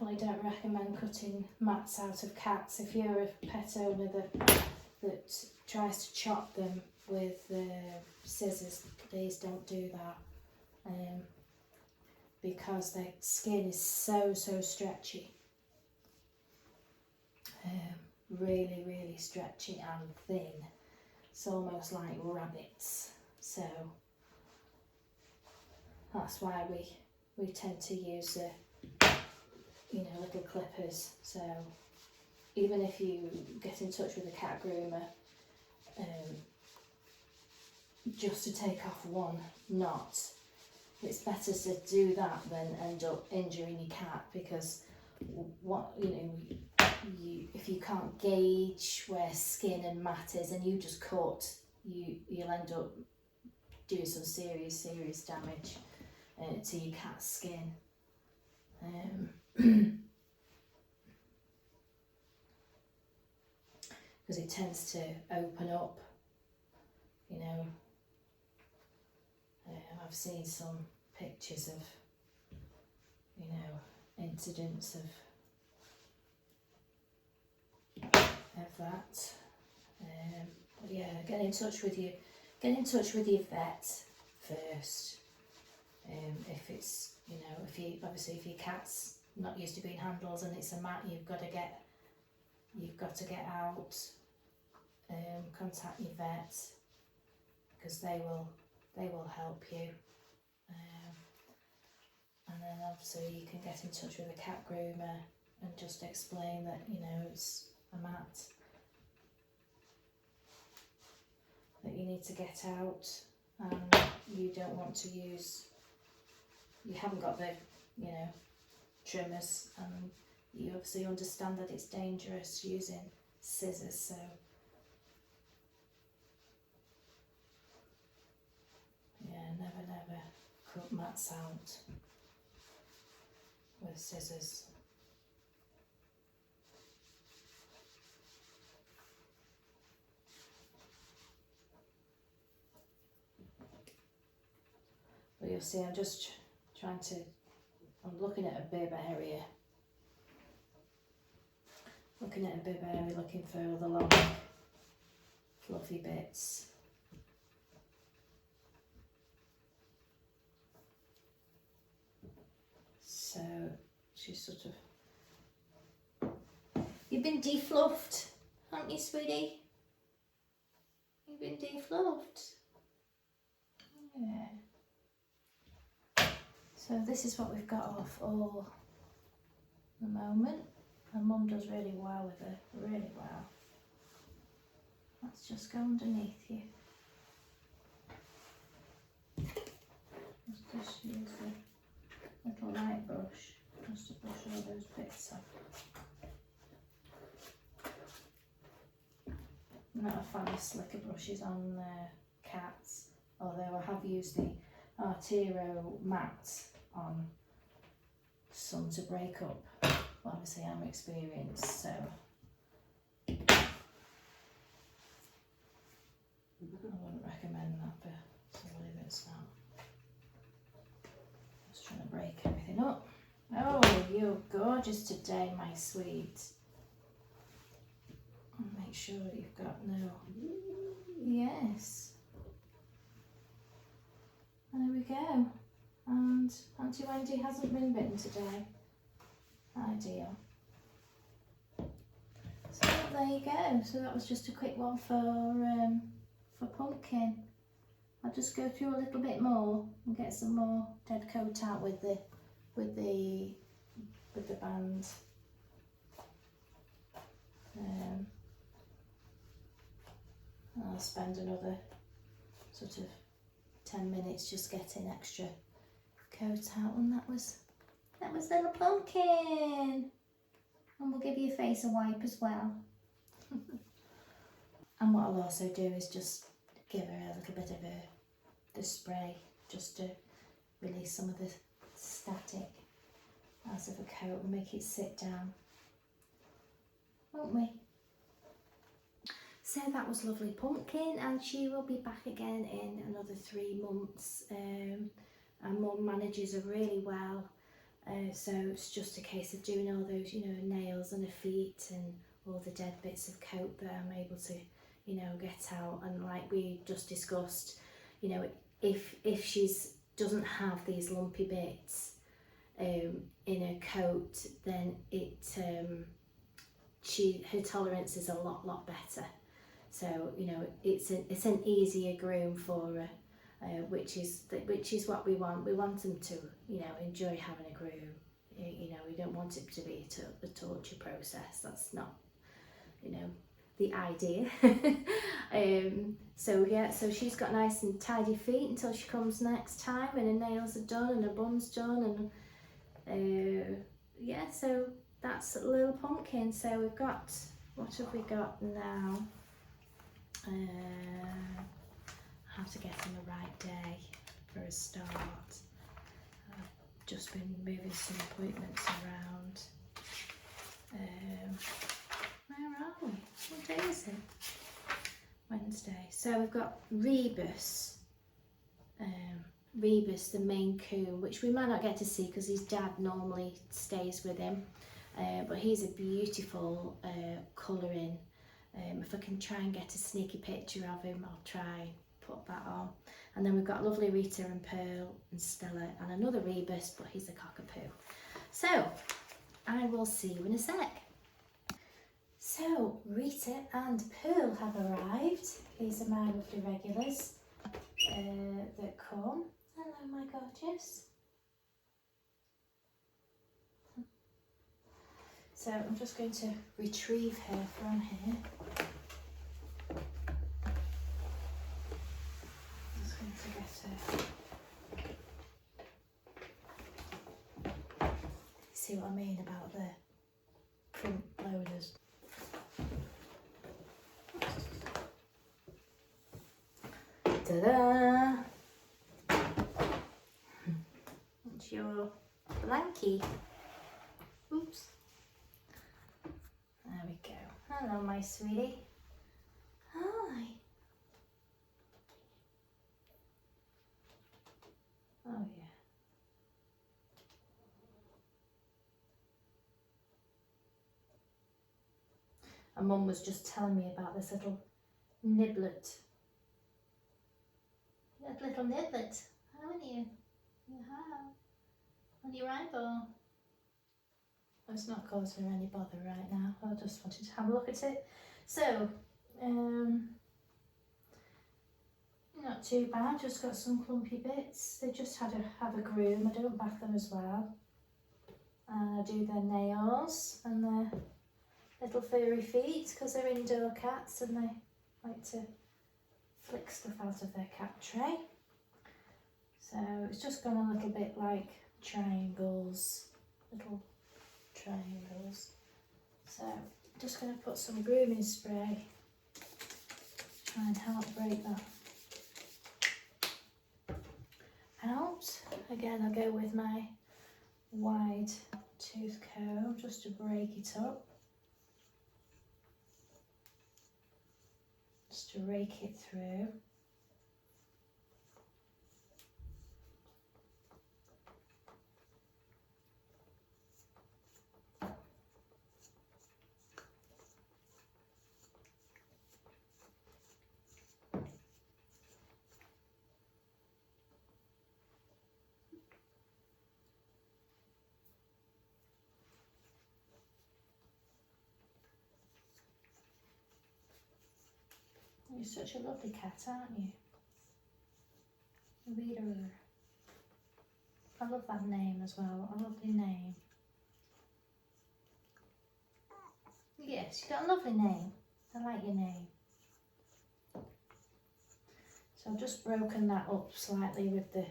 definitely don't recommend cutting mats out of cats. If you're a pet owner that tries to chop them with scissors, please don't do that, because their skin is so stretchy, really stretchy and thin. It's almost like rabbits, so that's why we tend to use little clippers. So even if you get in touch with a cat groomer, just to take off one knot, it's better to do that than end up injuring your cat, because if you can't gauge where skin and mat is and you just cut, you'll end up doing some serious damage to your cat's skin. Because it tends to open up, I've seen some pictures of, incidents of that. But yeah, get in touch with your vet first. If it's, if your cat's not used to being handled and it's a mat, you've got to get out. Contact your vet, because they will help you. And then obviously you can get in touch with a cat groomer and just explain that it's a mat that you need to get out, and you don't want to use, you haven't got the trimmers, and you obviously understand that it's dangerous using scissors. So yeah, never cut mats out with scissors. But you'll see, I'm just I'm looking at a bib area. Looking for all the long fluffy bits. So she's sort of... You've been defluffed, haven't you, sweetie? You've been defluffed. Yeah. So this is what we've got off all the moment. And Mum does really well with her, really well. Let's just go underneath you. Just use a little light brush just to brush all those bits off. I'm not a fan of slicker brushes on cats, although I have used the Artero mat on some to break up. Well, obviously I'm experienced, so I wouldn't recommend that for somebody that's not. Just trying to break everything up. Oh, you're gorgeous today, my sweet. Make sure that you've got no... Yes. There we go. And Auntie Wendy hasn't been bitten today. Ideal. So there you go. So that was just a quick one for Pumpkin. I'll just go through a little bit more and get some more dead coat out with the band. I'll spend another sort of 10 minutes just getting extra coat out, and that was little Pumpkin. And we'll give your face a wipe as well. And what I'll also do is just give her a little bit of the spray, just to release some of the static out of the coat and make it sit down, won't we? So that was lovely Pumpkin, and she will be back again in another 3 months. And Mum manages her really well. So it's just a case of doing all those, you know, nails and her feet and all the dead bits of coat that I'm able to, you know, get out. And like we just discussed, you know, if she's doesn't have these lumpy bits in her coat, then her tolerance is a lot better. So, you know, it's an easier groom for her, which is what we want. We want them to, you know, enjoy having a groom. You know, we don't want it to be a torture process. That's not, you know, the idea. So yeah, so she's got nice and tidy feet until she comes next time, and her nails are done and her bum's done, and yeah, so that's Little Pumpkin. So we've got, what have we got now? I have to get on the right day for a start. I've just been moving some appointments around. Where are we? What day is it? Wednesday. So we've got Rebus. Rebus, the Maine Coon, which we might not get to see because his dad normally stays with him. But he's a beautiful colouring. If I can try and get a sneaky picture of him, I'll try and put that on. And then we've got lovely Rita and Pearl and Stella and another Rebus, but he's a cockapoo. So I will see you in a sec. So Rita and Pearl have arrived. These are my lovely regulars that come. Hello, my gorgeous. So I'm just going to retrieve her from here. I'm just going to get her. See what I mean about the front loaders. Ta-da! It's your blankie. Oops. There we go. Hello, my sweetie. Hi. Oh, yeah. And Mum was just telling me about this little niblet. That little niblet, haven't you? You have. On your eyeball. It's not causing her any bother right now. I just wanted to have a look at it. So, not too bad. Just got some clumpy bits. They just had to have a groom. I don't bath them as well. And I do their nails and their little furry feet because they're indoor cats and they like to flick stuff out of their cat tray. So it's just gone a little bit like triangles, little triangles. So I'm just going to put some grooming spray, try and help break that out. Again, I'll go with my wide tooth comb just to break it up, just to rake it through. You're such a lovely cat, aren't you? Rita. I love that name as well, a lovely name. Yes, you've got a lovely name. I like your name. So I've just broken that up slightly with the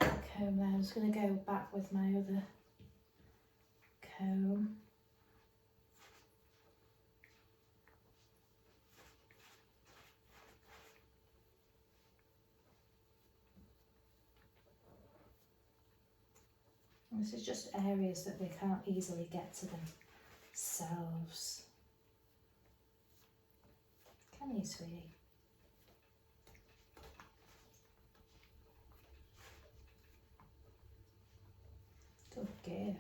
comb there. I'm just going to go back with my other comb. And this is just areas that they can't easily get to themselves. Can you, sweetie? Good girl.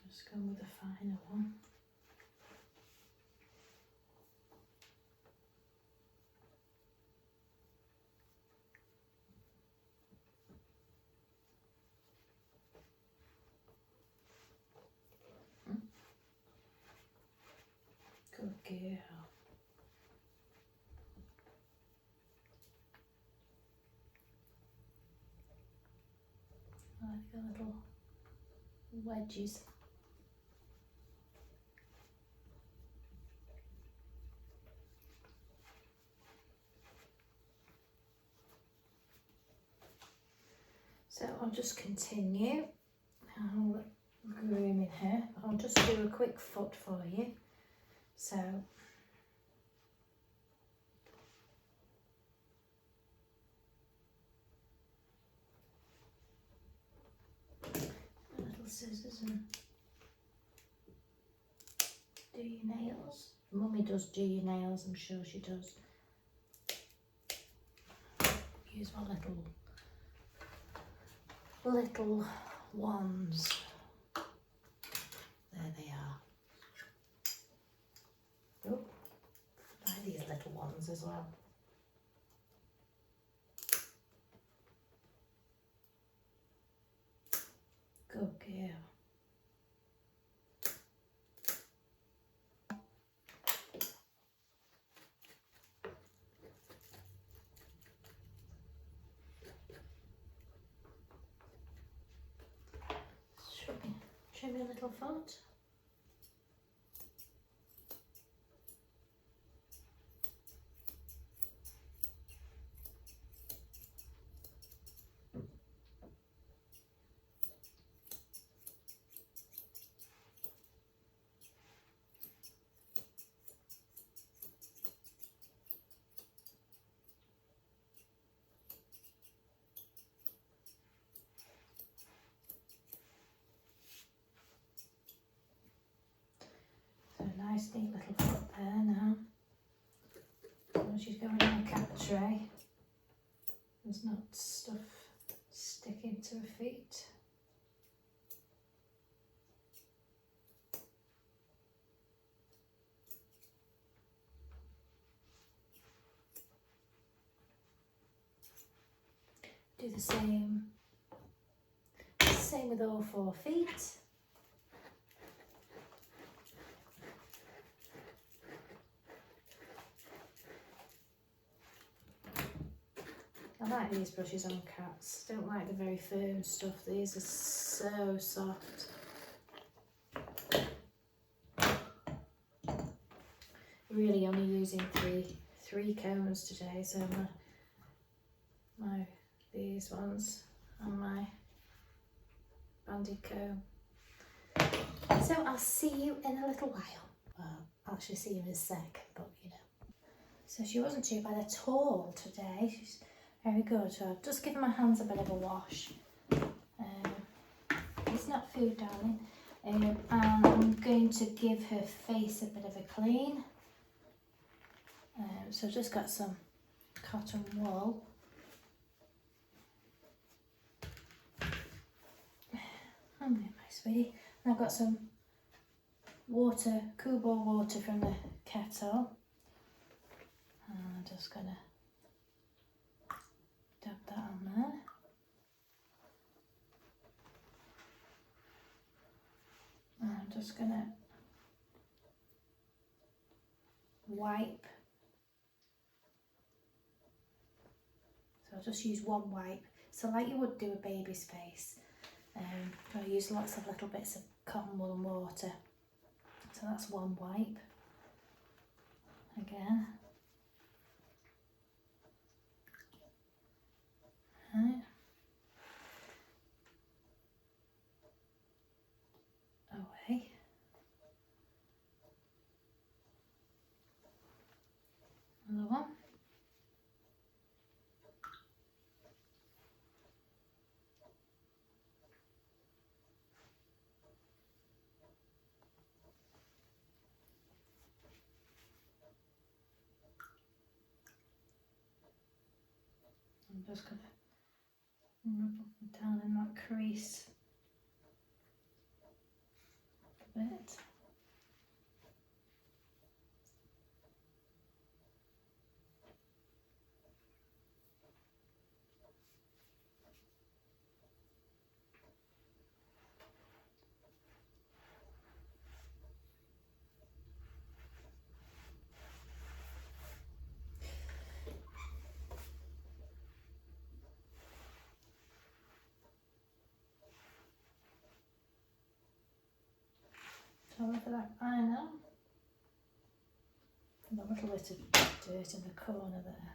Just go with a finer one. Good girl. I like the little wedges. So I'll just continue grooming her. I'll just do a quick foot for you. So little scissors and do your nails. Mummy does do your nails, I'm sure she does. Use my little wands. There they are. Oh, I like these little ones as well. Good girl. Trim your little foot. Nice neat little foot there now. And she's going in a cat tray. There's not stuff sticking to her feet. Do the same with all 4 feet. I like these brushes on cats. Don't like the very firm stuff. These are so soft. Really only using three combs today, so these ones and my banded comb. So I'll see you in a little while. Well, I'll actually see you in a sec, but you know. So she wasn't too bad at all today. She's very good. So I've just given my hands a bit of a wash. It's not food, darling. And I'm going to give her face a bit of a clean. So I've just got some cotton wool. Oh, my sweetie. And I've got some water, cool boil water from the kettle. And I'm just going to dab that on there. I'm just going to wipe. So I'll just use one wipe. So like you would do a baby's face. I use lots of little bits of cotton wool and water. So that's one wipe. Again. Right. Away. Another one. I'm just going to rub up and down in that crease a bit. So look at that eye now. And a little bit of dirt in the corner there.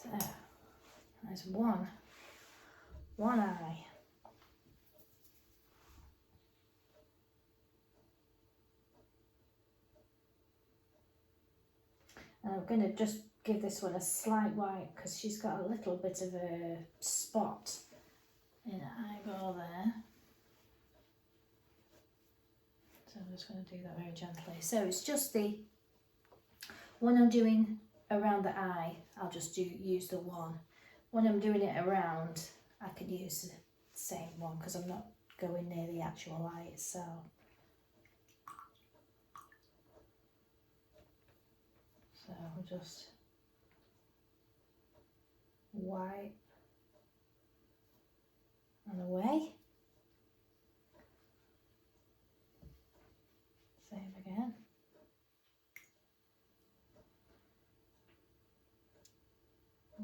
So there's one eye. And I'm going to just give this one a slight wipe because she's got a little bit of a spot in her eyeball there. So I'm just going to do that very gently. So it's just the when I'm doing around the eye, I'll just use the one. When I'm doing it around, I can use the same one because I'm not going near the actual eye itself. So I'll just wipe and away. Same again.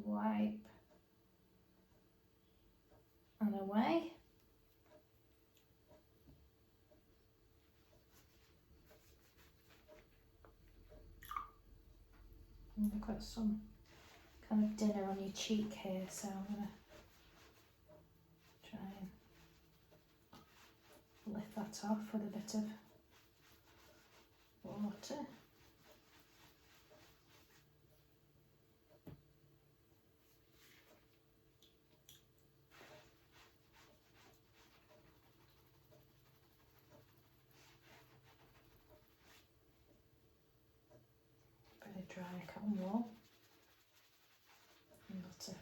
Wipe and away. And you've got some kind of dinner on your cheek here, so I'm going to try and lift that off with a bit of water. Bit of dry cotton wool and butter.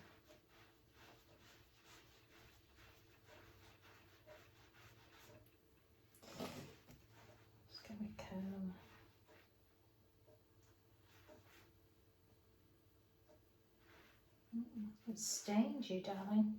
Just get my comb. It stains you, darling.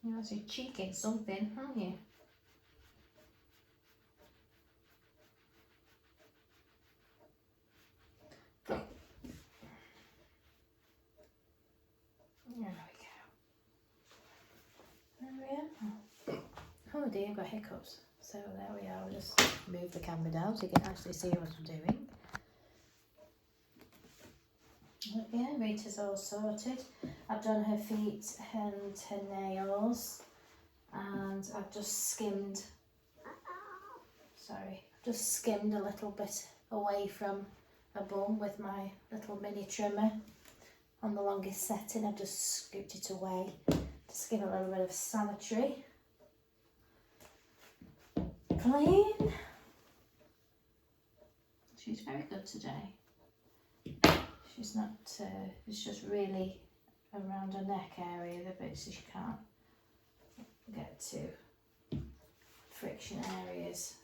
You're actually cheeking something, aren't you? dear, I've got hiccups. So there we are, I'll just move the camera down so you can actually see what I'm doing. But yeah, Rita's all sorted. I've done her feet and her nails, and I've just skimmed, just skimmed a little bit away from a bum with my little mini trimmer on the longest setting. I've just scooped it away to give it a little bit of sanitary clean. She's very good today. She's not, it's just really around her neck area, the bits that she can't get to, friction areas.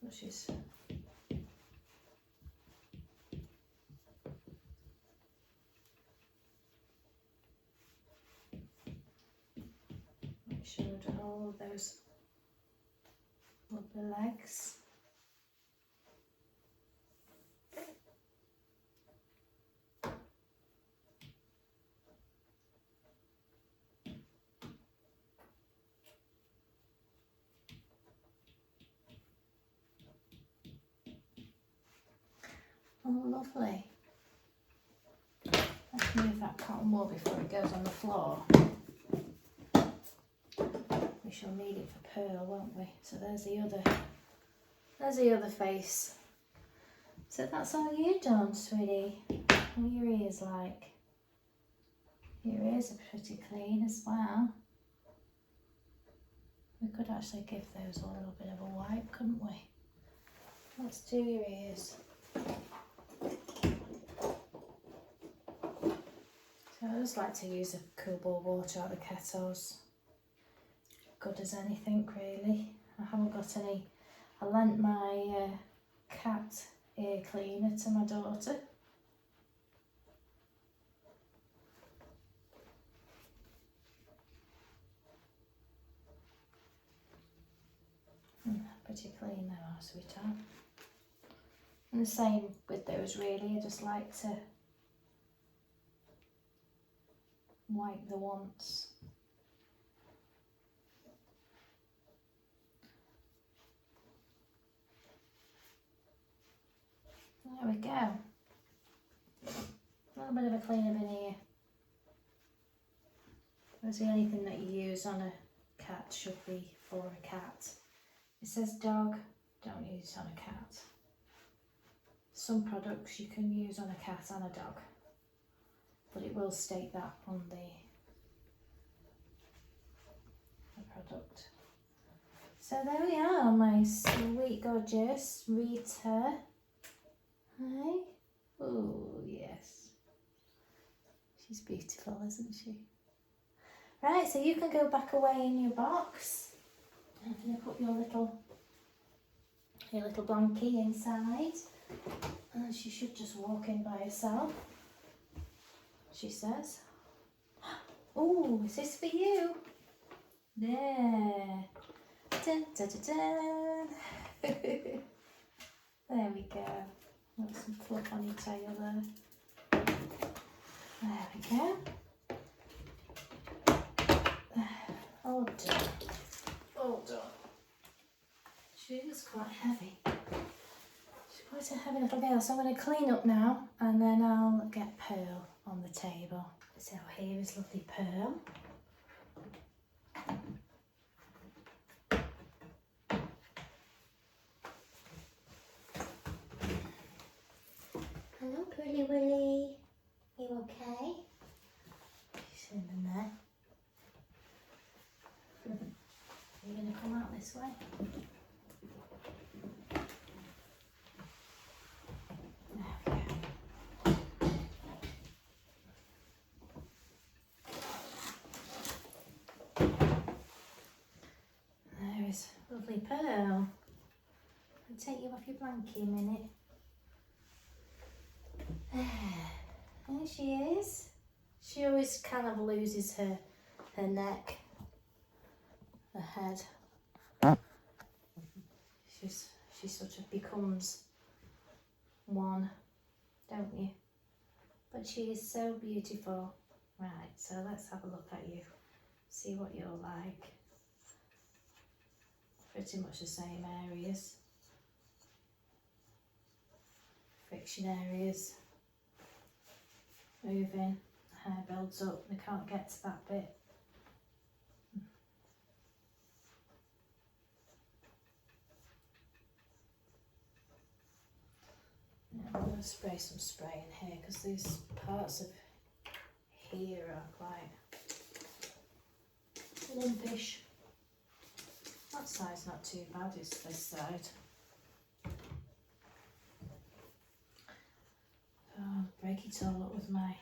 But she's make sure we've done all of those upper legs. Oh, lovely. Let's move that cotton wool before it goes on the floor. We shall need it for Pearl, won't we? So there's the other face. So that's all you've done, sweetie. What are your ears like? Your ears are pretty clean as well. We could actually give those a little bit of a wipe, couldn't we? Let's do your ears. So I just like to use a cool ball of water out of the kettles. Good as anything, really. I haven't got any. I lent my cat ear cleaner to my daughter. Pretty clean they are, sweetheart. And the same with those, really. I just like to wipe the once. There we go. A little bit of a clean up in here. That's the only thing that you use on a cat should be for a cat. It says dog, don't use it on a cat. Some products you can use on a cat and a dog, but it will state that on the product. So there we are, my sweet, gorgeous Rita. Hi. Oh, yes. She's beautiful, isn't she? Right, so you can go back away in your box. I'm going to put your little blankie inside. And she should just walk in by herself, she says. Oh, is this for you? There. Dun, dun, dun, dun. There we go. Got some fluff on your tail there. There we go. All done. All done. She is quite heavy. She's quite a heavy little girl. So I'm going to clean up now and then I'll get Pearl on the table. So here is lovely Pearl. Hello, Pearly Willy. You okay? She's in there. Are you going to come out this way? There we go. There is lovely Pearl. I'll take you off your blankie a minute. There she is. She always kind of loses her neck, her head. She sort of becomes one, don't you? But she is so beautiful. Right, so let's have a look at you. see what you'll like. Pretty much the same areas. Friction areas. Moving, the hair builds up, they can't get to that bit. I'm going to spray some spray in here because these parts of here are quite lumpish. That side's not too bad, it's this side. So I'll break it all up with my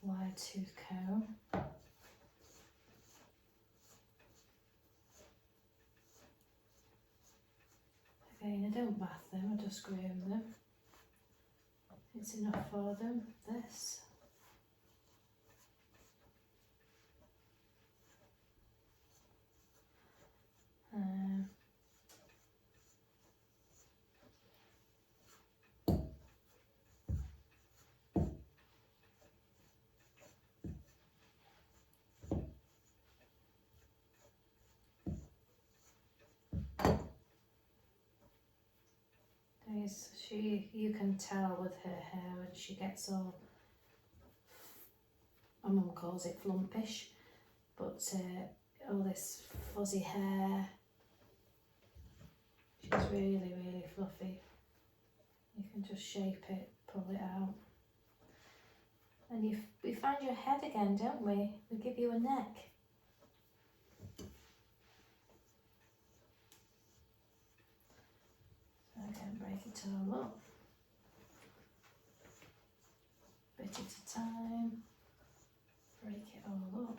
wide tooth comb. Again, I don't bath them, I just groom them. It's enough for them, this. You can tell with her hair when she gets all, my mum calls it flumpish, but all this fuzzy hair, she's really, really fluffy. You can just shape it, pull it out. And we find your head again, don't we? We give you a neck. So again, break it all up. Bit at a time. Break it all up.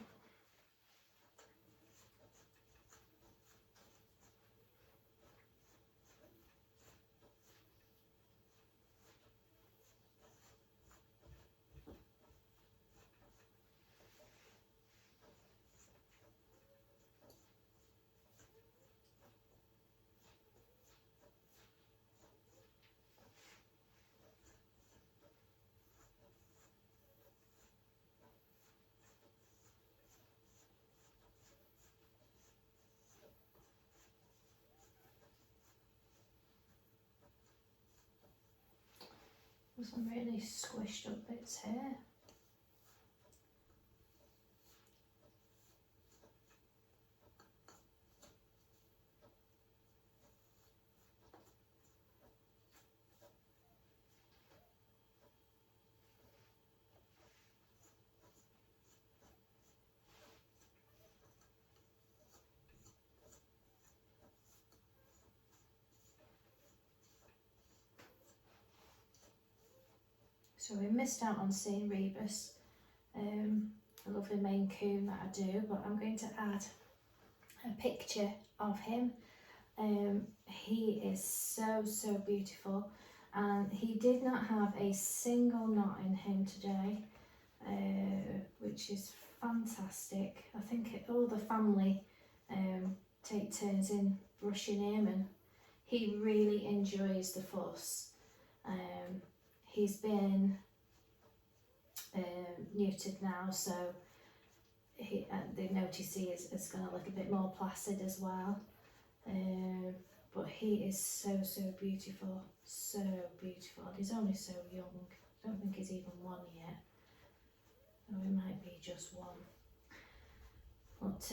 There's some really squished up bits here. So we missed out on seeing Rebus, a lovely Maine Coon that I do, but I'm going to add a picture of him. He is so, so beautiful, and he did not have a single knot in him today, which is fantastic. I think all the family take turns in brushing him, and he really enjoys the fuss. He's been neutered now, so they notice he is going to look a bit more placid as well. But he is so, so beautiful, so beautiful. And he's only so young. I don't think he's even one yet. Or he might be just one. But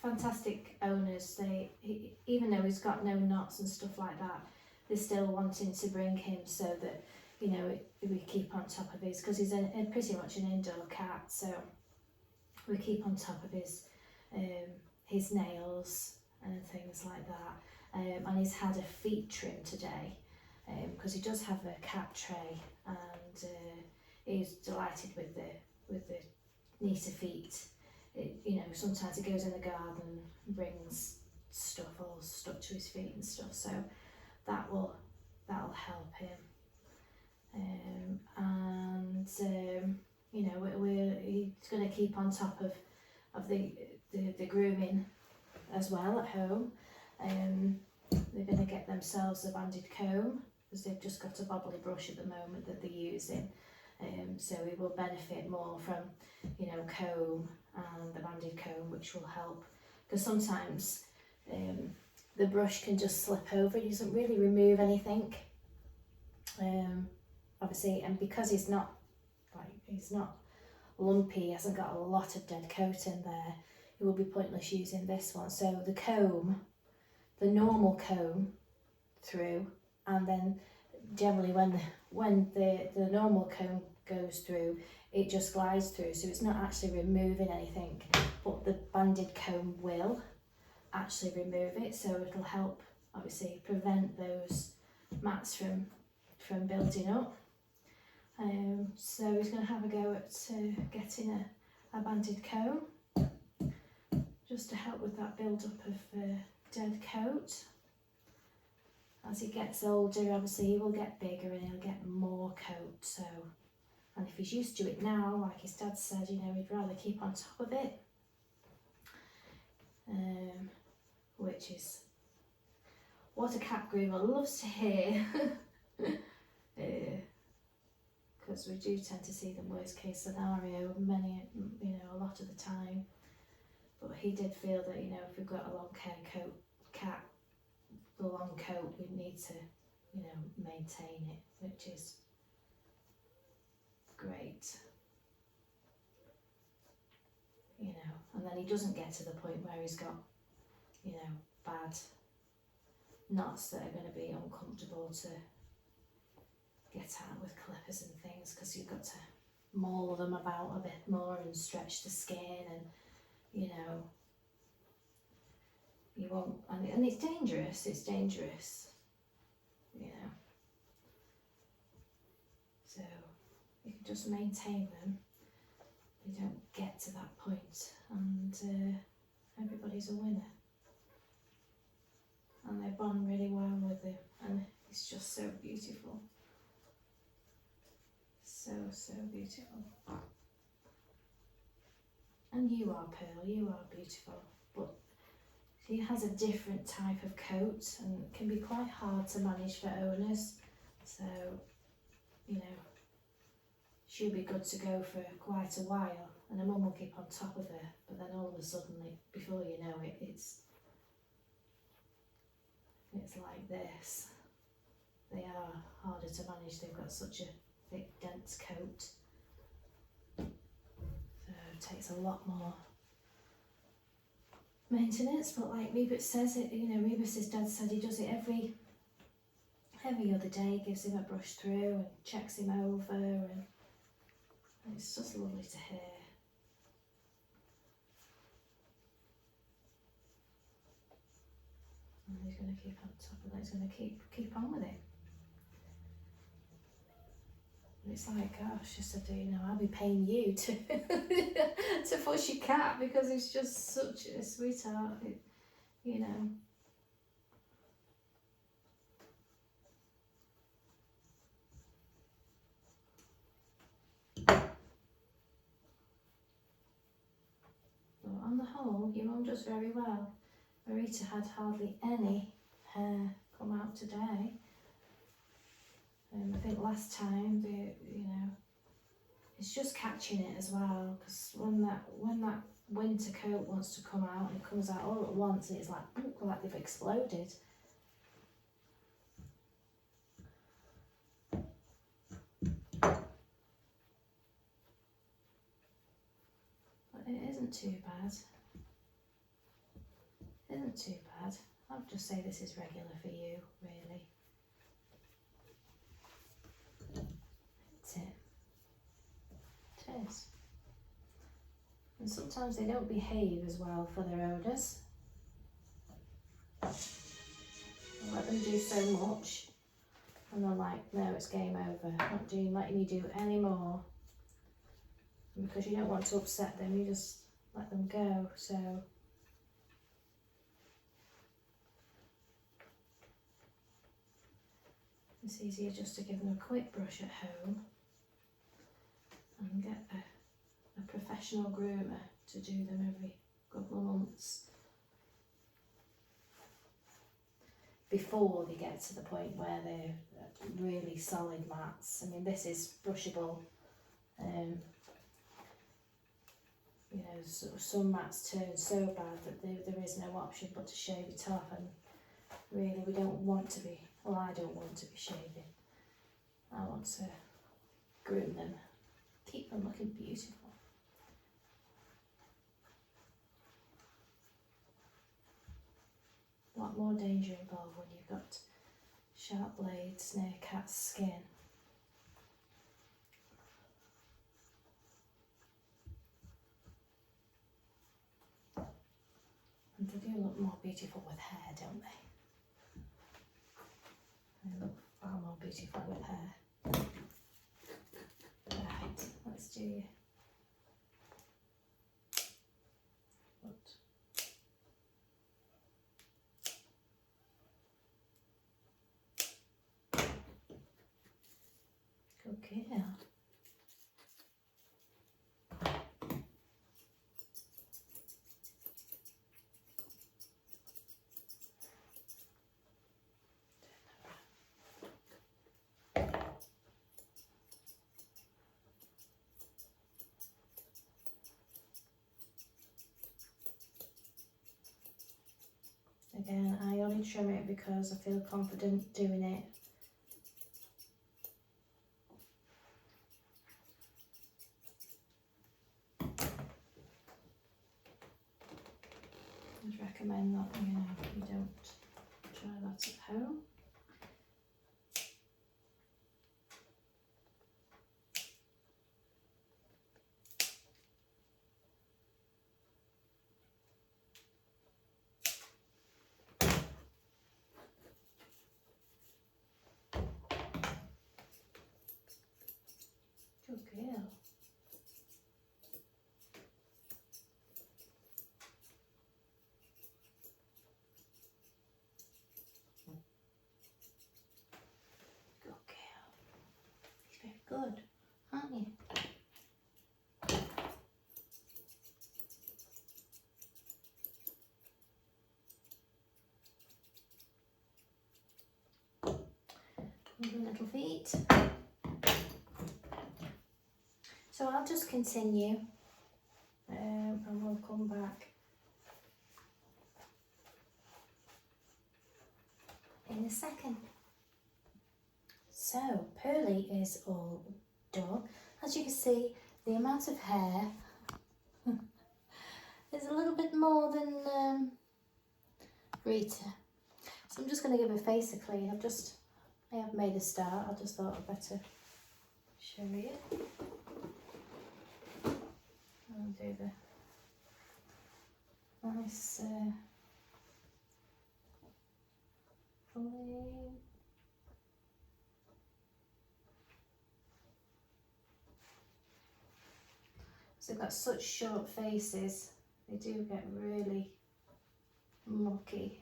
fantastic owners. Even though he's got no knots and stuff like that, they're still wanting to bring him so that, you know, we keep on top of his, because he's pretty much an indoor cat, so we keep on top of his nails and things like that. And he's had a feet trim today, because he does have a cat tray, and he's delighted with the neater feet. You know, sometimes he goes in the garden and brings stuff all stuck to his feet and stuff, so that'll help him. You know, he's going to keep on top of the grooming as well at home. They're going to get themselves a banded comb, because they've just got a bobbly brush at the moment that they're using. So he will benefit more from, you know, comb and the banded comb, which will help, because sometimes the brush can just slip over. It doesn't really remove anything. Obviously, and because he's not lumpy, he hasn't got a lot of dead coat in there, it will be pointless using this one. So the comb, the normal comb through, and then generally when the normal comb goes through, it just glides through, so it's not actually removing anything, but the banded comb will actually remove it, so it'll help obviously prevent those mats from building up. So he's going to have a go at getting a banded comb, just to help with that build up of dead coat. As he gets older, obviously he will get bigger and he'll get more coat. So, and if he's used to it now, like his dad said, you know, he'd rather keep on top of it, which is what a cat groomer loves to hear. Because we do tend to see the worst case scenario you know, a lot of the time. But he did feel that, you know, if we've got a long cat, the long coat, we need to, you know, maintain it, which is great. You know, and then he doesn't get to the point where he's got, you know, bad knots that are going to be uncomfortable to get out with clippers and things, because you've got to maul them about a bit more and stretch the skin, and you know, you won't, and it's dangerous, you know. So you can just maintain them, you don't get to that point, and everybody's a winner. And they bond really well with him, and it's just so beautiful. So beautiful. And you are, Pearl, you are beautiful, but she has a different type of coat and it can be quite hard to manage for owners. So, you know, she'll be good to go for quite a while, and her mum will keep on top of her, but then all of a sudden, before you know it, it's like this. They are harder to manage, they've got such a thick, dense coat. So it takes a lot more maintenance, but like Rebus says, you know, Rebus's dad said he does it every other day, gives him a brush through and checks him over, and it's just lovely to hear. And he's going to keep on top of that, he's going to keep on with it. And it's like, gosh, I said, you know, I'll be paying you to to fuss your cat, because it's just such a sweetheart, you know. But on the whole, your mum does very well. Rita had hardly any hair come out today. I think last time, you know, it's just catching it as well, because when that winter coat wants to come out, it comes out all at once, and it's like, like they've exploded. But it isn't too bad. It isn't too bad. I'll just say this is regular for you, really. That's it. It is. And sometimes they don't behave as well for their owners. I let them do so much, and they're like, no, it's game over. Not letting you do any more. And because you don't want to upset them, you just let them go. So it's easier just to give them a quick brush at home and get a professional groomer to do them every couple of months before they get to the point where they're really solid mats. I mean, this is brushable. You know, some mats turn so bad that there is no option but to shave it off, and really we don't want to be, well, I don't want to be shaving. I want to groom them, keep them looking beautiful. A lot more danger involved when you've got sharp blades near cat's skin. And they do look more beautiful with hair, don't they? They look far more beautiful with hair. Right, let's do you. Good girl. Again, I only trim it because I feel confident doing it. I'd recommend that, you know, you don't try that at home. Good girl. Good girl. You're very good, aren't you? Lovely little feet. So I'll just continue and we'll come back in a second. So Pearly is all done. As you can see, the amount of hair is a little bit more than Rita. So I'm just going to give her face a clean. I have made a start. I just thought I'd better show you. I'll do the nice clean. So they've got such short faces, they do get really mucky.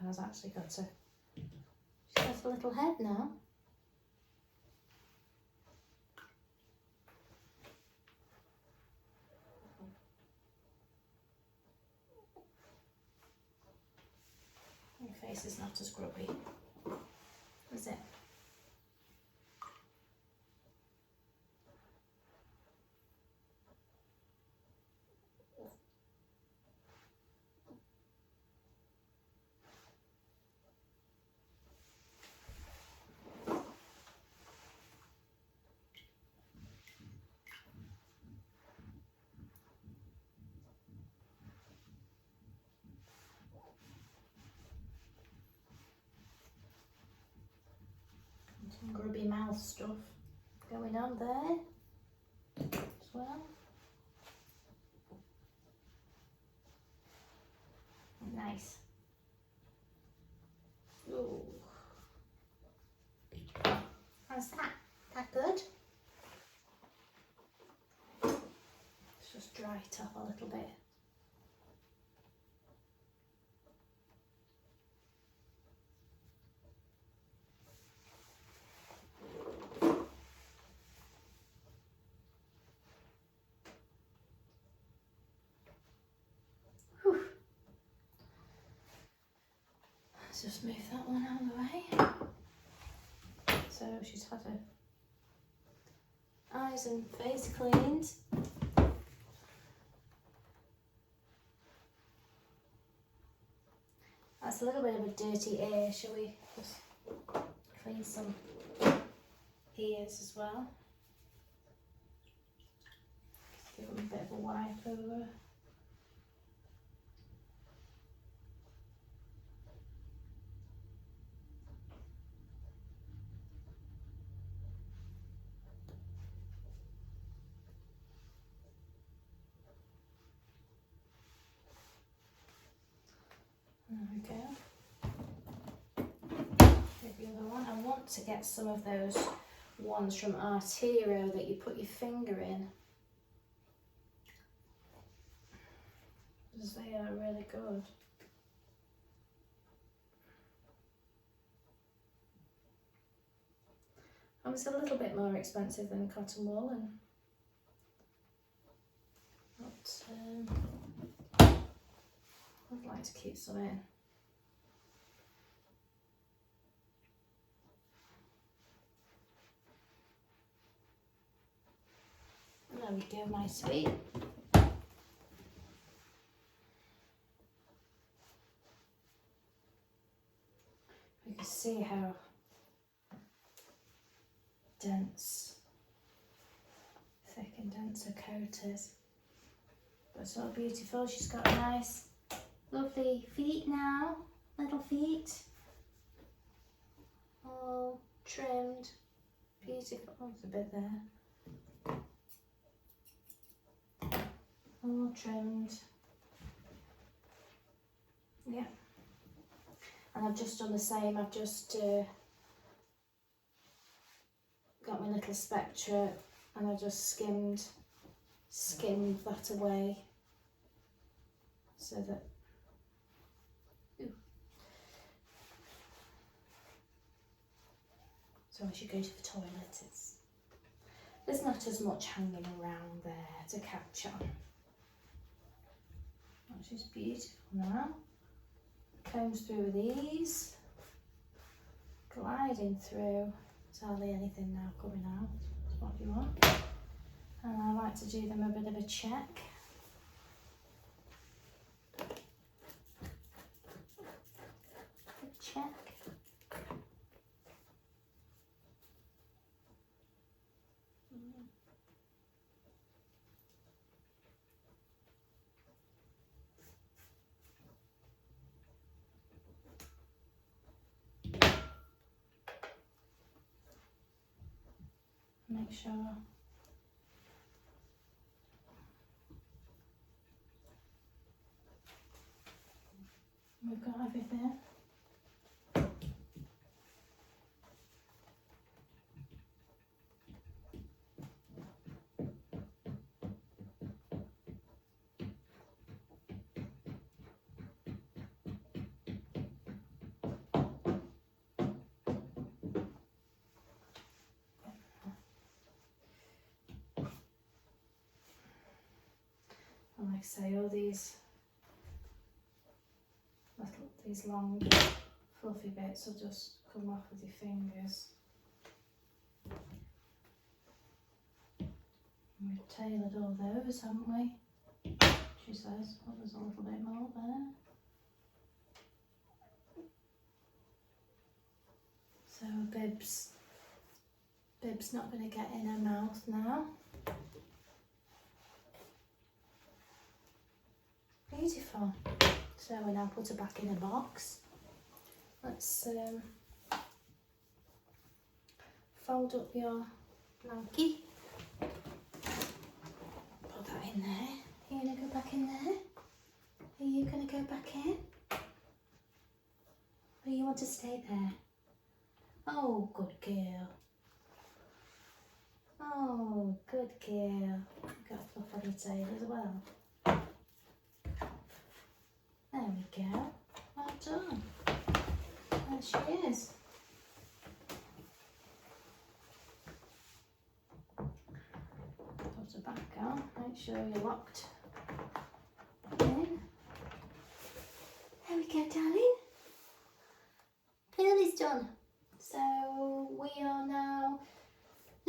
Has actually got she's got a little head now. Your face is not as grubby, is it? Some grubby mouth stuff going on there as well. Nice. Ooh. How's that? That good? Let's just dry it off a little bit. just move that one out of the way. So she's had her eyes and face cleaned. That's a little bit of a dirty ear. Shall we just clean some ears as well? Give them a bit of a wipe over. There we go. Get the other one. I want to get some of those ones from Artero that you put your finger in, because they are really good. And it's a little bit more expensive than cotton wool, but I'd like to keep some in. And there we go, my sweet. You can see how dense, thick and dense her coat is. But it's all beautiful. She's got nice, lovely feet now, little feet. All trimmed, beautiful. Oh, there's a bit there. All trimmed. Yeah. And I've just done the same. I've just got my little spectra and I just skimmed that away so that so as you go to the toilet, there's not as much hanging around there to catch on. Oh, she's beautiful now. Combs through with ease, gliding through. There's hardly anything now coming out. That's what you want. And I like to do them a bit of a check. A check. Make sure we've got everything. And like I say, all these long fluffy bits will just come off with your fingers. And we've tailored all those, haven't we? She says. Oh, there's a little bit more there. So Bib's not going to get in her mouth now. Beautiful. So we now put her back in a box. Let's fold up your blankie. Put that in there. Are you going to go back in there? Are you going to go back in? Or you want to stay there? Oh, good girl. Oh, good girl. You've got a fluff on your tail as well. There we go. Well done. There she is. Put her back on. Make sure you're locked in. There we go, darling.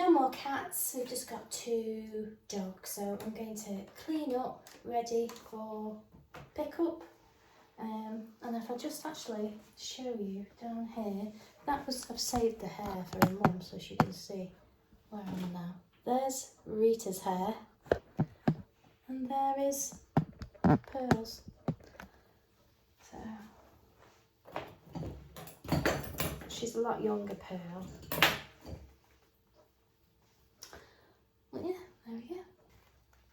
no more cats, we've just got 2 dogs, so I'm going to clean up, ready for pickup. And if I just actually show you down here, that was, I've saved the hair for her mum so she can see where I am now. There's Rita's hair, and there is Pearl's. So she's a lot younger, Pearl. Well, yeah, there we go.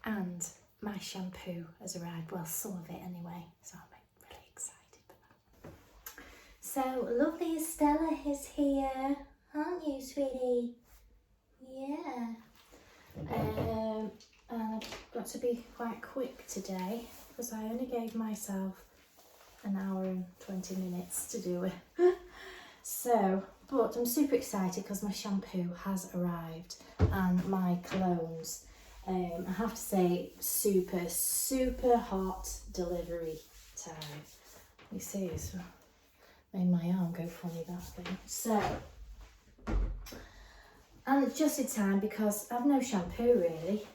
And my shampoo has arrived. Well, some of it anyway. So I'm really excited for that. So lovely Stella is here, aren't you, sweetie? Yeah. And I've got to be quite quick today because I only gave myself an hour and 20 minutes to do it. So, but I'm super excited because my shampoo has arrived and my colognes. I have to say, super hot delivery time. You see, it's made my arm go funny, that thing. So, and it's just in time because I've no shampoo really.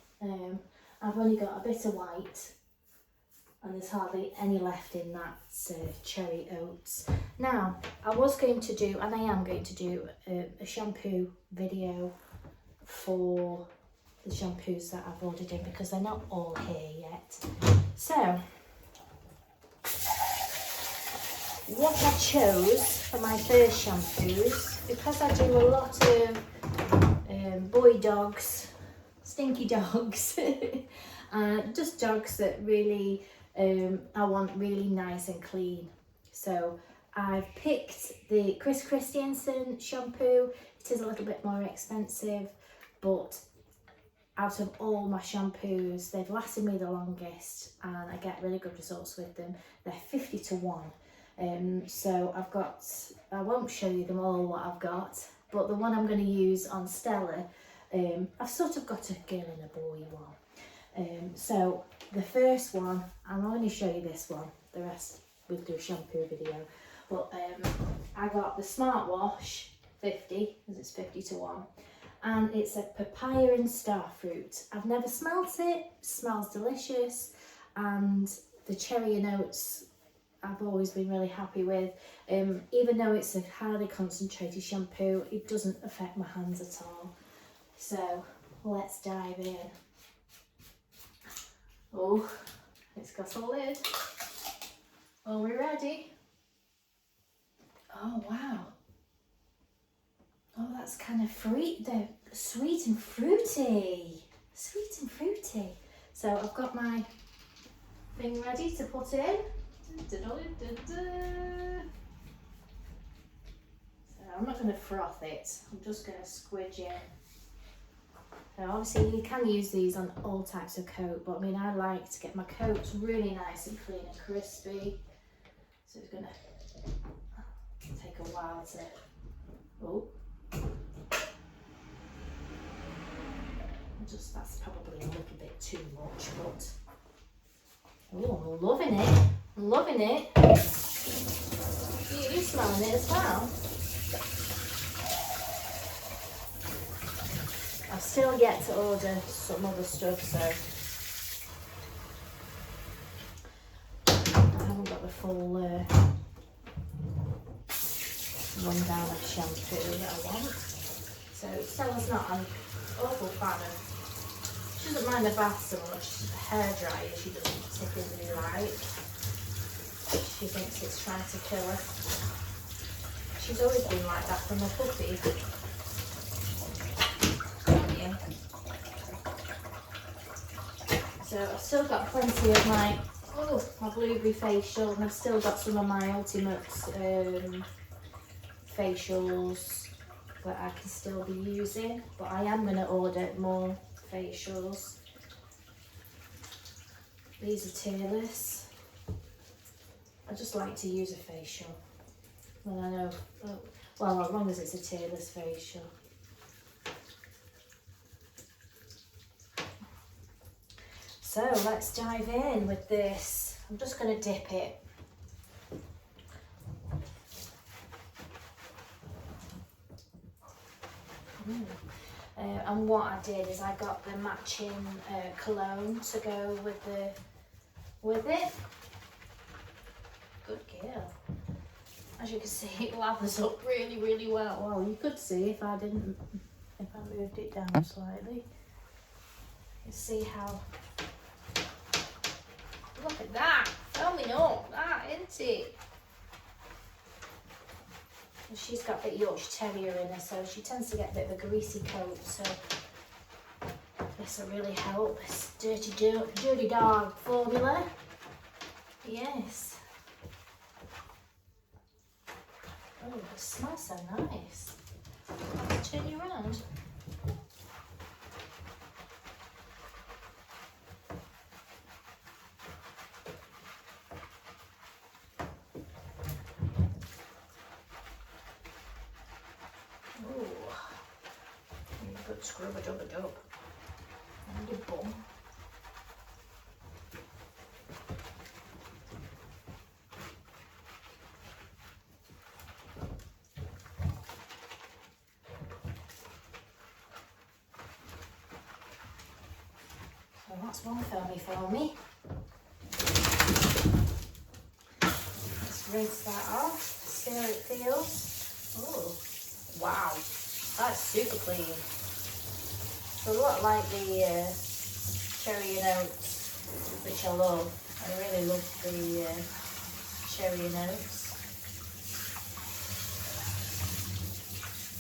I've only got a bit of white and there's hardly any left in that cherry oats. Now, I was going to do, and I am going to do, a shampoo video for the shampoos that I've ordered in because they're not all here yet. So, what I chose for my first shampoos, because I do a lot of boy dogs, stinky dogs, just dogs that really I want really nice and clean. So I've picked the Chris Christiansen shampoo. It is a little bit more expensive, but out of all my shampoos, they've lasted me the longest and I get really good results with them. They're 50 to 1. So I've got, I won't show you them all what I've got, but the one I'm going to use on Stella, I've sort of got a girl and a boy one. So the first one, I'll only show you this one, the rest we'll do a shampoo video. But I got the Smart Wash 50, because it's 50 to 1. And it's a papaya and starfruit. I've never smelt it, smells delicious, and the cherry and oats I've always been really happy with. Even though it's a highly concentrated shampoo, it doesn't affect my hands at all. So let's dive in. Oh, it's got a lid. Are we ready? Oh wow. Oh, that's kind of fruit. They're sweet and fruity. Sweet and fruity. So I've got my thing ready to put in. So I'm not going to froth it. I'm just going to squidge it. Now obviously you can use these on all types of coat, but I mean I like to get my coats really nice and clean and crispy. So it's going to take a while to... Oh. Just, that's probably a little bit too much, but oh, I'm loving it. I'm loving it. You smelling it as well? I've still yet to order some other stuff, so I haven't got the full rundown of shampoo that I want. So Stella's not an awful fan of. She doesn't mind the bath so much. The hairdryer she doesn't particularly like. She thinks it's trying to kill her. She's always been like that from a puppy. Yeah. So I've still got plenty of my blueberry facial, and I've still got some of my Ultimate facials that I can still be using, but I am going to order more facials. These are tearless. I just like to use a facial when I know, well, as long as it's a tearless facial. So let's dive in with this. I'm just going to dip it. And what I did is I got the matching cologne to go with it. Good girl. As you can see, it lathers up really, really well. Well, you could see if I moved it down slightly. You see how, look at that, foaming up, that, isn't it? And she's got a bit Yorkshire Terrier in her, so she tends to get a bit of a greasy coat, so this will really help. This dirty dog formula. Yes. Oh, it smells so nice. I'll turn you around. Oh, good scrub-a-dub-a-dub. And your bum. That's one foamy for me. Let's rinse that off, see how it feels. Oh, wow, that's super clean. It's a lot like the cherry and oats, which I love. I really love the cherry and oats.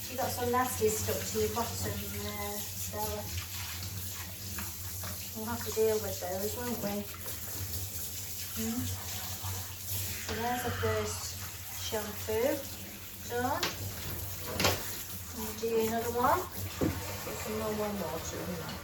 You got some nasty stuff to your bottom, Stella. We'll have to deal with those, won't we? So there's the first shampoo done. And we'll do another one. Put some more warm water in there.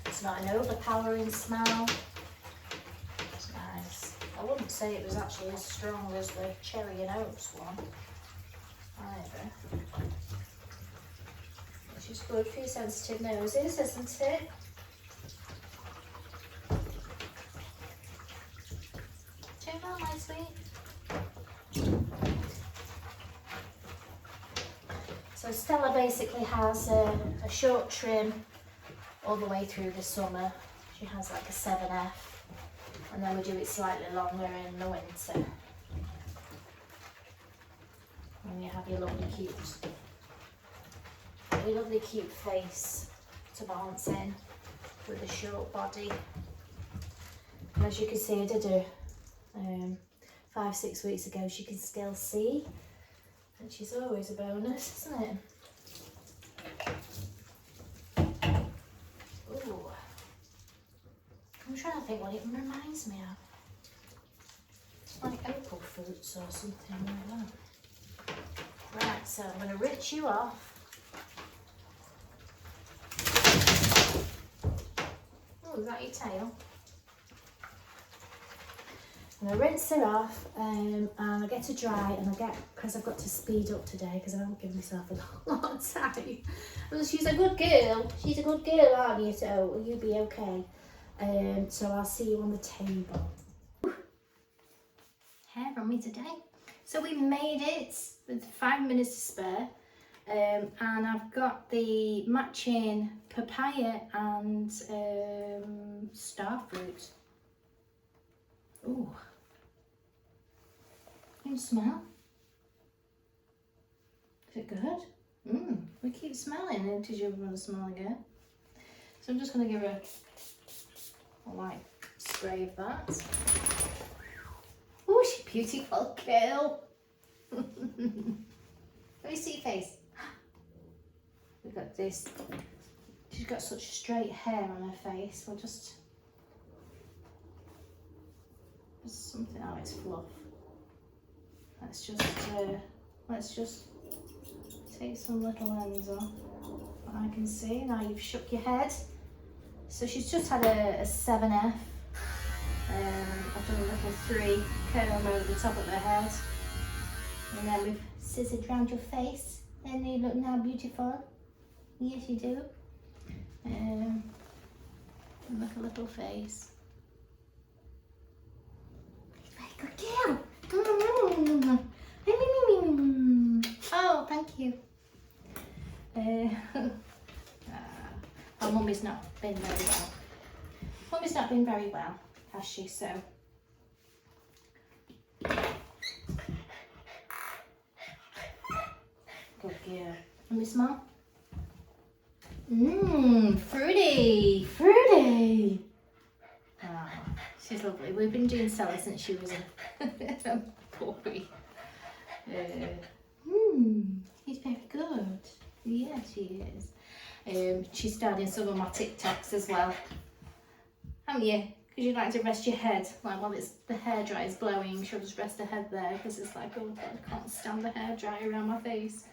It's not an overpowering smell. I wouldn't say it was actually as strong as the cherry and oats one either. Which is good for your sensitive noses, isn't it? Turn on, my sweet. So Stella basically has a short trim all the way through the summer. She has like a 7F. And then we do it slightly longer in the winter. And you have your lovely cute face to balance in with a short body. And as you can see, I did her 5-6 weeks ago. She can still see, which is always a bonus, isn't it? Ooh. I'm trying to think what it reminds me of. It's like opal fruits or something like that. Right, so I'm going to rinse you off. Oh, is that your tail? I'm going to rinse it off and I get to dry, and because I've got to speed up today because I don't give myself a lot of time. Well, she's a good girl. She's a good girl, aren't you? So you'll be okay. So I'll see you on the table. Hair on me today. So we made it with 5 minutes to spare. And I've got the matching papaya and starfruit. Ooh. Can you smell? Is it good? We keep smelling until you want to smell again. So I'm just going to give her a light spray of that. Oh, she's a beautiful girl. Let me see your face. We've got this. She's got such straight hair on her face. We'll just something. Oh, it's fluff. Let's just take some little ends off. What I can see now, you've shook your head. So she's just had a 7F. I've done a little 3 comb over the top of her head, and then we've scissored round your face. And you look now beautiful. Yes, you do. And look, a little face. Very good girl. Oh, thank you. Our mummy's not been very well. Mummy's not been very well, has she? So. Good girl. Let me smell. Fruity, fruity. Oh, she's lovely. We've been doing Stella since she was a puppy. She's very good. Yeah, she is. She's starting some of my TikToks as well. Haven't you? Because you like to rest your head. Like while the hairdryer is blowing, she'll just rest her head there because it's like, oh God, I can't stand the hairdryer around my face.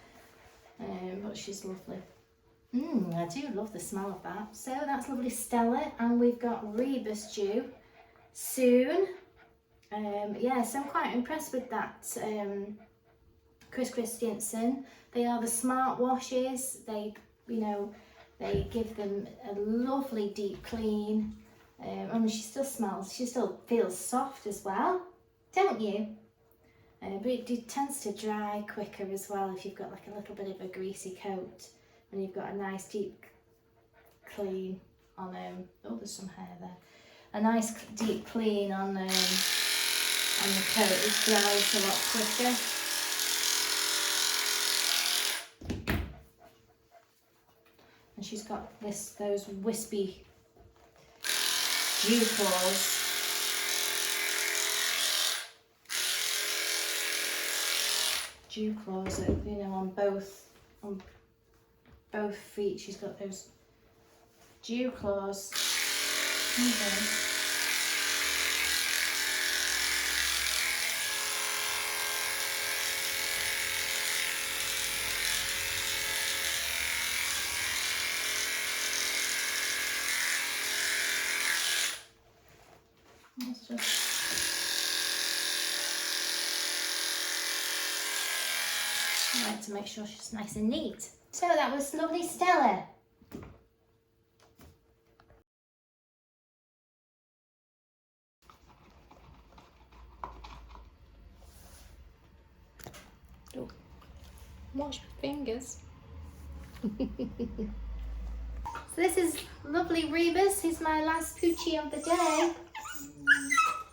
But she's lovely. I do love the smell of that. So that's lovely Stella, and we've got Rebus due soon. Yeah, so I'm quite impressed with that. Chris Christiansen. They are the smart washes. They, you know, they give them a lovely deep clean. I mean, she still feels soft as well, don't you? But it tends to dry quicker as well if you've got like a little bit of a greasy coat, and you've got a nice deep clean on oh, there's some hair there. A nice deep clean on the coat. It dries a lot quicker. And she's got those wispy dew claws. Dew claws, you know, on both feet. She's got those dew claws. Okay. Let's just I like to make sure she's nice and neat. So that was lovely Stella. Oh, wash my fingers. So this is lovely Rebus. He's my last poochie of the day.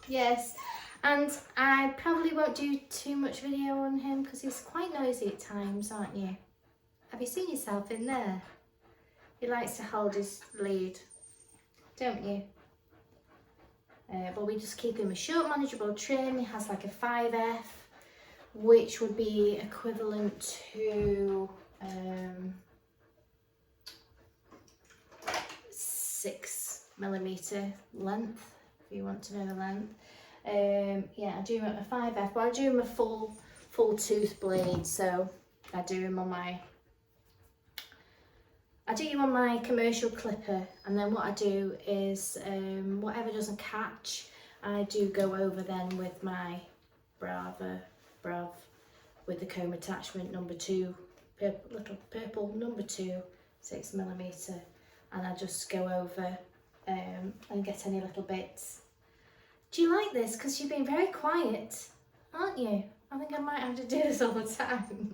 Yes, and I probably won't do too much video on him because he's quite noisy at times, aren't you? Have you seen yourself in there? He likes to hold his lead, don't you? But we just keep him a short, manageable trim. He has like a 5F, which would be equivalent to 6mm length, if you want to know the length. Yeah, I do him at a 5F, but I do him a full tooth blade, so I do him on my commercial clipper, and then what I do is whatever doesn't catch, I do go over then with my Brav with the comb attachment number 2, little purple number 2, 6mm, and I just go over and get any little bits. Do you like this? Because you've been very quiet, aren't you? I think I might have to do this all the time.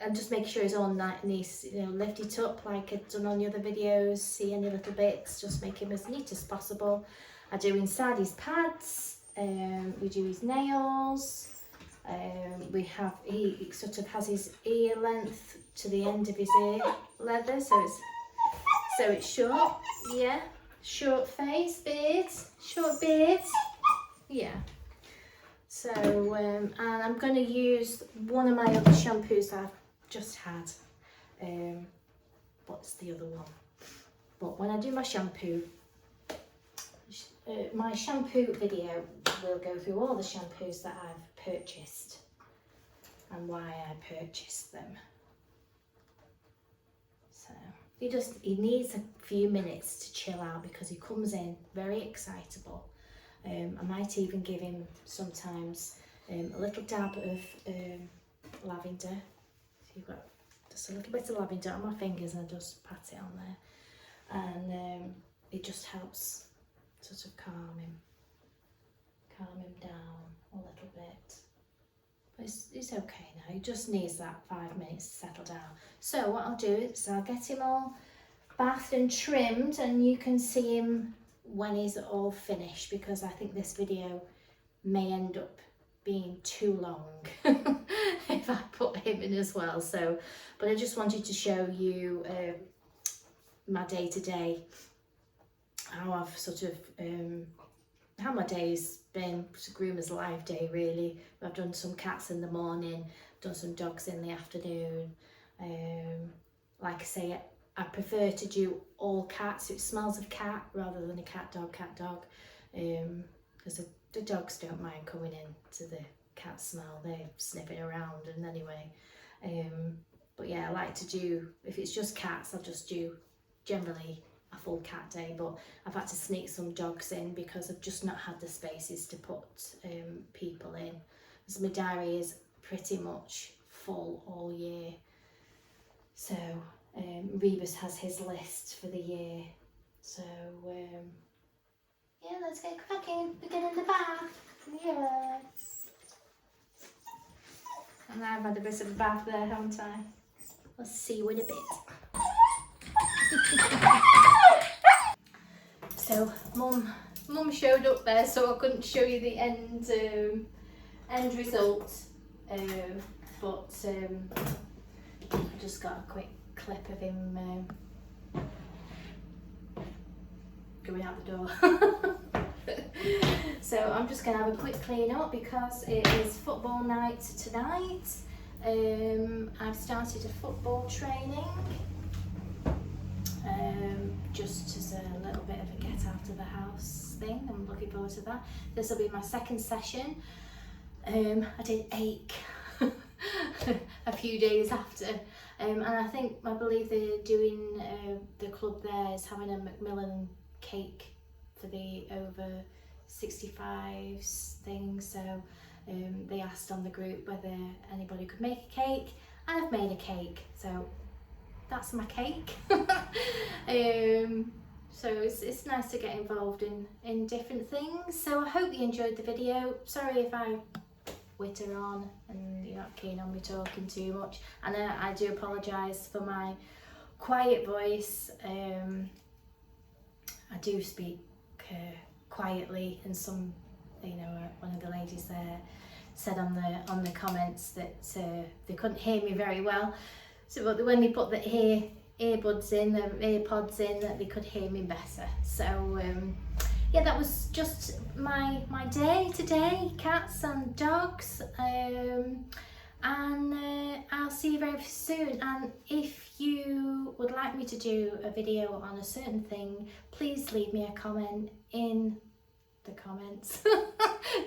And just make sure it's all nice, you know, lift it up like I've done on the other videos, see any little bits, just make him as neat as possible. I do inside his pads, we do his nails, he sort of has his ear length to the end of his ear leather, so it's short, yeah, short face, beard, short beard, yeah. So, and I'm going to use one of my other shampoos that I've just had. What's the other one? But when I do my shampoo video will go through all the shampoos that I've purchased and why I purchased them. So he needs a few minutes to chill out because he comes in very excitable. I might even give him sometimes a little dab of lavender. So you've got just a little bit of lavender on my fingers and I just pat it on there. and it just helps sort of calm him down a little bit. But it's okay now. He just needs that 5 minutes to settle down. So what I'll do is I'll get him all bathed and trimmed, and you can see him when he's all finished, because I think this video may end up being too long if I put him in as well. So, but I just wanted to show you my day-to-day, how I've sort of how my day's been. It's a groomer's live day really. I've done some cats in the morning, done some dogs in the afternoon. Like I say, I prefer to do all cats, so it smells of cat rather than a cat dog, because the dogs don't mind coming in to the cat smell. They're sniffing around, and anyway, but yeah, I like to do, if it's just cats, I'll just do generally a full cat day, but I've had to sneak some dogs in because I've just not had the spaces to put people in, because my diary is pretty much full all year. So Rebus has his list for the year, so yeah, let's get cracking. We're getting in the bath. Yes. And I've had a bit of a bath there, haven't I? I'll see you in a bit. So mum showed up there, so I couldn't show you the end result, but I just got a quick clip of him going out the door. So I'm just going to have a quick clean up because it is football night tonight. I've started a football training, just as a little bit of a get out of the house thing. I'm looking forward to that. This will be my second session. I did ache a few days after, and I believe they're doing, the club there is having a Macmillan cake for the over 65s thing, so they asked on the group whether anybody could make a cake, and I've made a cake, so that's my cake. So it's nice to get involved in different things. So I hope you enjoyed the video. Sorry if I witter on and you're not keen on me talking too much, and I do apologise for my quiet voice. I do speak quietly, and some, one of the ladies there said on the comments that they couldn't hear me very well. So, but when they put the earbuds in, the earpods in, that they could hear me better. So yeah, that was just my day today, cats and dogs, and I'll see you very soon. And if you would like me to do a video on a certain thing, please leave me a comment in the comments.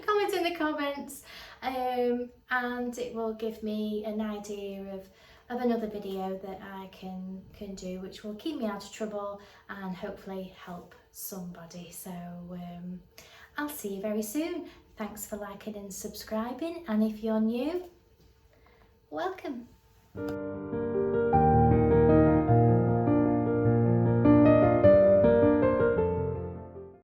Comment in the comments, and it will give me an idea of another video that I can do, which will keep me out of trouble and hopefully help somebody. So I'll see you very soon. Thanks for liking and subscribing, and if you're new, welcome.